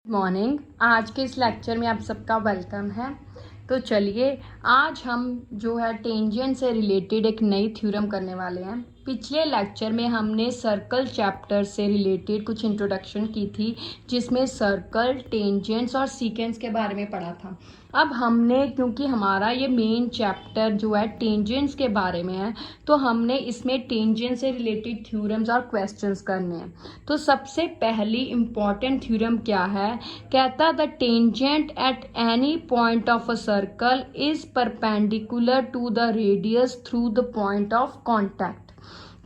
Morning. आज के इस लेक्चर में आप सबका वेलकम है। तो चलिए आज हम जो है टेंजेंट से रिलेटेड एक नई थ्योरम करने वाले हैं। पिछले लेक्चर में हमने सर्कल चैप्टर से रिलेटेड कुछ इंट्रोडक्शन की थी, जिसमें सर्कल, टेंजेंट्स और सीकेंस के बारे में पढ़ा था। अब हमने, क्योंकि हमारा ये मेन चैप्टर जो है टेंजेंट्स के बारे में है, तो हमने इसमें टेंजेंट से रिलेटेड थ्योरम्स और क्वेश्चंस करने हैं। तो सबसे पहली इम्पॉर्टेंट थ्योरम क्या है? कहता the tangent at any point of a circle is perpendicular to the radius through the point of contact.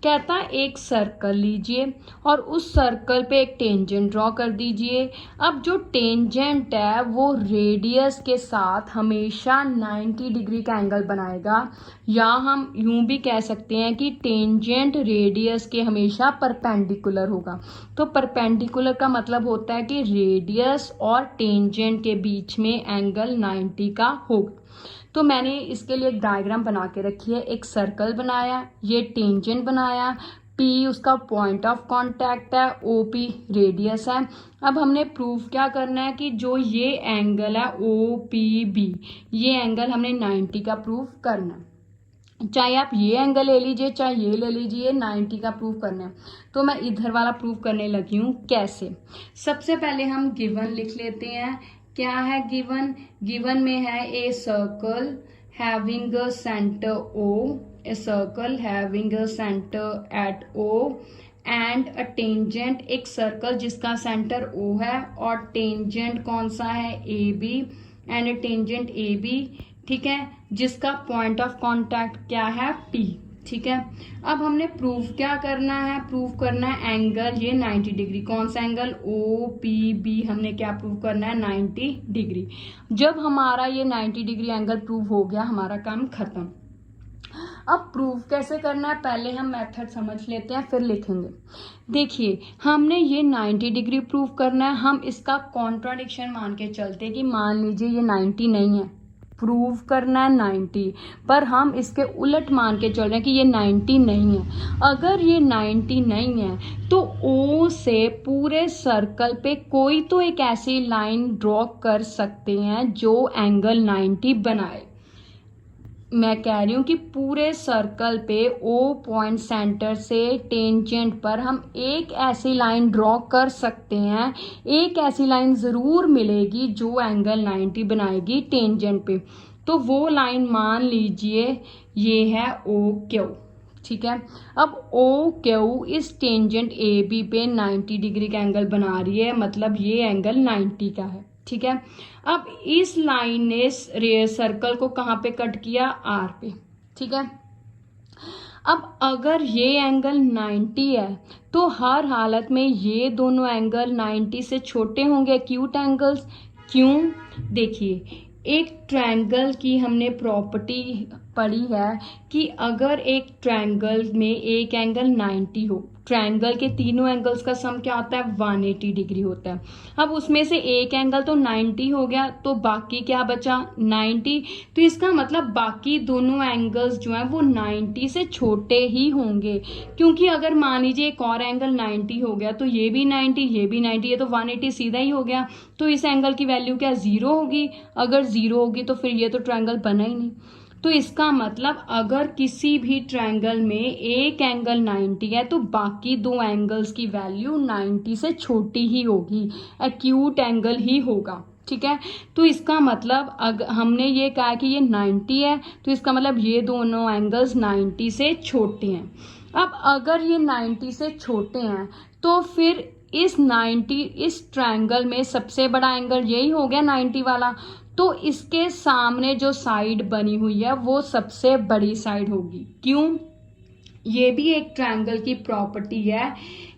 कहता एक सर्कल लीजिए और उस सर्कल पे एक टेंजेंट ड्रॉ कर दीजिए। अब जो टेंजेंट है वो रेडियस के साथ हमेशा 90 डिग्री का एंगल बनाएगा, या हम यूं भी कह सकते हैं कि टेंजेंट रेडियस के हमेशा परपेंडिकुलर होगा। तो परपेंडिकुलर का मतलब होता है कि रेडियस और टेंजेंट के बीच में एंगल 90 का होगा। तो मैंने इसके लिए एक डायग्राम बना के रखी है। एक सर्कल बनाया, ये टेंजेंट बनाया, पी उसका पॉइंट ऑफ कांटेक्ट है, ओपी रेडियस है। अब हमने प्रूफ क्या करना है कि जो ये एंगल है ओ पी बी, ये एंगल हमने 90 का प्रूफ करना है। चाहे आप ये एंगल ले लीजिए चाहे ये ले लीजिए, 90 का प्रूफ करना है। तो मैं इधर वाला प्रूफ करने लगी हूँ। कैसे? सबसे पहले हम गिवन लिख लेते हैं। क्या है गिवन? गिवन में है a circle having a centre O, a circle having a centre at O and a tangent, एक सर्कल जिसका सेंटर ओ है और टेंजेंट कौन सा है? A B, and a tangent A B, ठीक है, जिसका पॉइंट ऑफ कांटेक्ट क्या है? पी, ठीक है। अब हमने प्रूफ क्या करना है? प्रूफ करना है एंगल ये 90 डिग्री। कौन सा एंगल? O P B. हमने क्या प्रूफ करना है? 90 डिग्री। जब हमारा ये 90 डिग्री एंगल प्रूफ हो गया, हमारा काम खत्म। अब प्रूफ कैसे करना है? पहले हम मेथड समझ लेते हैं, फिर लिखेंगे। देखिए, हमने ये 90 डिग्री प्रूफ करना है। हम इसका कॉन्ट्राडिक्शन मान के चलते कि मान लीजिए ये 90 नहीं है, प्रूव करना है 90, पर हम इसके उलट मान के चल रहे हैं कि ये 90 नहीं है। अगर ये 90 नहीं है तो O से पूरे सर्कल पे कोई तो एक ऐसी लाइन ड्रॉ कर सकते हैं जो एंगल 90 बनाए। मैं कह रही हूँ कि पूरे सर्कल पे O पॉइंट सेंटर से टेंजेंट पर हम एक ऐसी लाइन ड्रॉ कर सकते हैं। एक ऐसी लाइन जरूर मिलेगी जो एंगल 90 बनाएगी टेंजेंट पे। तो वो लाइन मान लीजिए ये है OQ, ठीक है। अब OQ इस टेंजेंट AB पे 90 डिग्री का एंगल बना रही है, मतलब ये एंगल 90 का है, ठीक है। अब इस लाइन ने सर्कल को कहाँ पे कट किया? R पे, ठीक है। अब अगर ये एंगल 90 है तो हर हालत में ये दोनों एंगल 90 से छोटे होंगे, एक्यूट एंगल्स। क्यों? देखिए, एक ट्रायंगल की हमने प्रॉपर्टी पढ़ी है कि अगर एक ट्रायंगल में एक एंगल 90 हो, ट्रायंगल के तीनों एंगल्स का सम क्या होता है? 180 डिग्री होता है। अब उसमें से एक एंगल तो 90 हो गया, तो बाकी क्या बचा? 90। तो इसका मतलब बाकी दोनों एंगल्स जो हैं वो 90 से छोटे ही होंगे, क्योंकि अगर मान लीजिए एक और एंगल 90 हो गया तो ये भी 90, ये भी 90, ये तो 180 सीधा ही हो गया। तो इस एंगल की वैल्यू क्या? 0 होगी। अगर 0 होगी तो फिर ये तो ट्रायंगल बना ही नहीं। तो इसका मतलब अगर किसी भी ट्रायंगल में एक एंगल 90 है तो बाकी दो एंगल्स की वैल्यू 90 से छोटी ही होगी, एक्यूट एंगल ही होगा, ठीक है। तो इसका मतलब अगर हमने ये कहा कि ये 90 है तो इसका मतलब ये दोनों एंगल्स 90 से छोटे हैं। अब अगर ये 90 से छोटे हैं तो फिर इस ट्रायंगल में सबसे बड़ा एंगल यही हो गया 90 वाला, तो इसके सामने जो साइड बनी हुई है वो सबसे बड़ी साइड होगी। क्यों? ये भी एक ट्रायंगल की प्रॉपर्टी है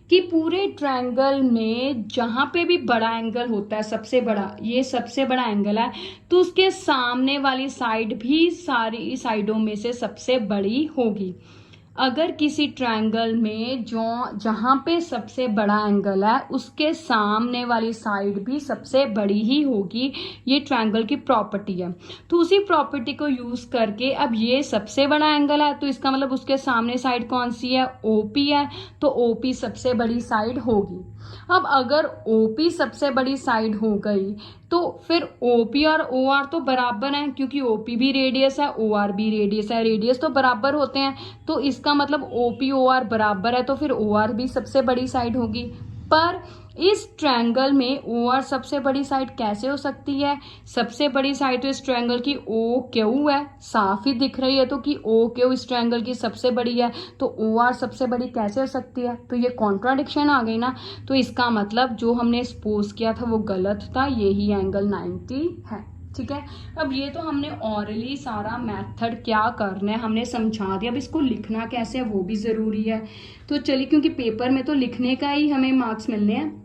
कि पूरे ट्रायंगल में जहां पे भी बड़ा एंगल होता है, सबसे बड़ा, ये सबसे बड़ा एंगल है, तो उसके सामने वाली साइड भी सारी साइडों में से सबसे बड़ी होगी। अगर किसी ट्रायंगल में जो जहां पे सबसे बड़ा एंगल है उसके सामने वाली साइड भी सबसे बड़ी ही होगी, ये ट्रायंगल की प्रॉपर्टी है। तो उसी प्रॉपर्टी को यूज करके अब ये सबसे बड़ा एंगल है तो इसका मतलब उसके सामने साइड कौन सी है? OP है, तो OP सबसे बड़ी साइड होगी। अब अगर OP सबसे बड़ी साइड हो गई तो फिर OP और OR तो बराबर हैं, क्योंकि OP भी रेडियस है, OR भी रेडियस है, रेडियस तो बराबर होते हैं, तो इसका मतलब OP OR बराबर है, तो फिर OR भी सबसे बड़ी साइड होगी। पर इस ट्रायंगल में OR सबसे बड़ी साइड कैसे हो सकती है? सबसे बड़ी साइड तो इस ट्रायंगल की OQ है, साफ ही दिख रही है तो कि OQ इस ट्रायंगल की सबसे बड़ी है, तो OR सबसे बड़ी कैसे हो सकती है? तो ये कॉन्ट्राडिक्शन आ गई ना। तो इसका मतलब जो हमने सपोज किया था वो गलत था, यही एंगल 90 है। ठीक है, अब ये तो हमने ऑरली सारा मेथड क्या करना है हमने समझा दिया। अब इसको लिखना कैसे है वो भी ज़रूरी है। तो चलिए, क्योंकि पेपर में तो लिखने का ही हमें मार्क्स मिलने हैं,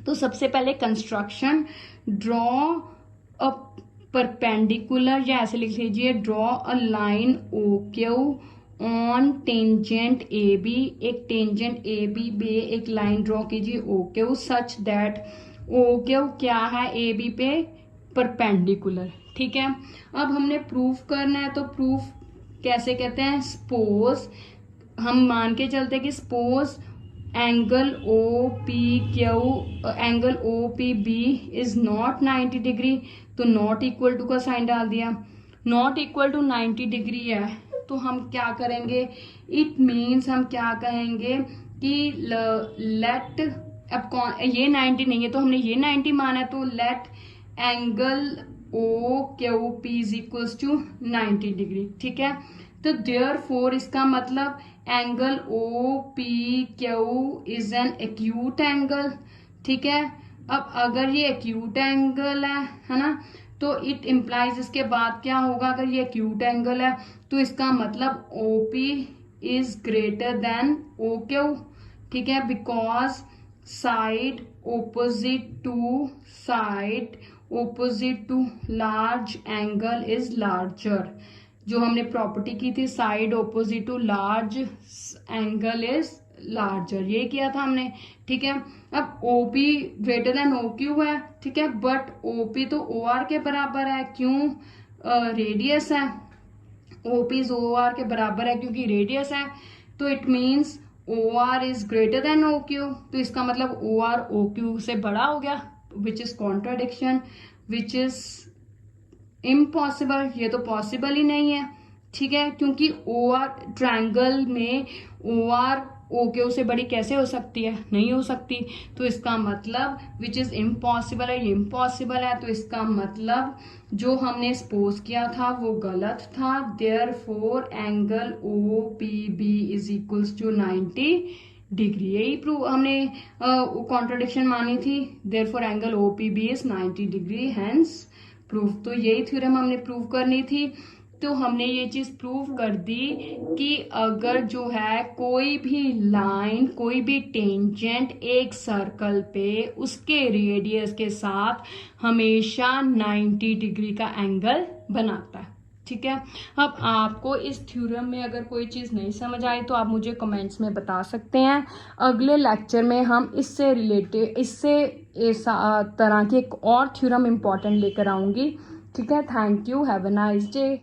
तो सबसे पहले कंस्ट्रक्शन, ड्रॉ अ परपेंडिकुलर, या ऐसे लिख लीजिए, draw a line OQ on tangent AB, एक टेंजेंट AB पे एक लाइन ड्रॉ कीजिए OQ सच दैट OQ क्या है AB पे परपेंडिकुलर। ठीक है, अब हमने प्रूफ करना है, तो प्रूफ कैसे कहते हैं? सपोज हम मान के चलते हैं कि suppose angle OPB is not 90 degree, तो नॉट इक्वल टू का साइन डाल दिया। नॉट इक्वल टू 90 डिग्री है तो हम क्या करेंगे? इट मीन्स हम क्या कहेंगे कि लेट, अब ये 90 नहीं है तो हमने ये 90 माना है, तो let angle OQP is equals to 90 degree. ठीक है, तो देयरफॉर इसका मतलब angle OPQ is an acute angle. ठीक है, अब अगर ये एक्यूट एंगल है ना, तो इट इम्प्लाइज, इसके बाद क्या होगा? अगर ये एक्यूट एंगल है तो इसका मतलब OP is greater than OQ। ठीक है, because side opposite to large angle is larger। जो हमने प्रॉपर्टी की थी, side opposite to large angle is larger, ये किया था हमने। ठीक है, अब OP ग्रेटर देन OQ है। ठीक है, बट OP तो OR के बराबर है, क्यों? रेडियस है। OP इज OR के बराबर है क्योंकि रेडियस है, तो it means OR is greater than OQ, तो इसका मतलब OR OQ से बड़ा हो गया, which is contradiction, which is impossible, ये तो पॉसिबल ही नहीं है। ठीक है, क्योंकि OR ट्रायंगल में OR OQ से बड़ी कैसे हो सकती है? नहीं हो सकती, तो इसका मतलब विच इज इम्पॉसिबल है, ये इम्पॉसिबल है, तो इसका मतलब जो हमने सपोज किया था वो गलत था। Therefore angle OPB is equals to 90 degree, यही प्रूव हमने कॉन्ट्राडिक्शन मानी थी। Therefore angle OPB is 90 degree, hence proof. तो यही थ्योरम हमने प्रूव करनी थी, तो हमने ये चीज प्रूव कर दी कि अगर जो है कोई भी लाइन, कोई भी टेंजेंट एक सर्कल पे उसके रेडियस के साथ हमेशा 90 डिग्री का एंगल बनाता है। ठीक है, अब आपको इस थ्योरम में अगर कोई चीज़ नहीं समझ आई तो आप मुझे कमेंट्स में बता सकते हैं। अगले लेक्चर में हम इससे रिलेटेड, इससे इस तरह की एक और थ्योरम इम्पॉर्टेंट लेकर आऊँगी। ठीक है, thank you, have a nice day.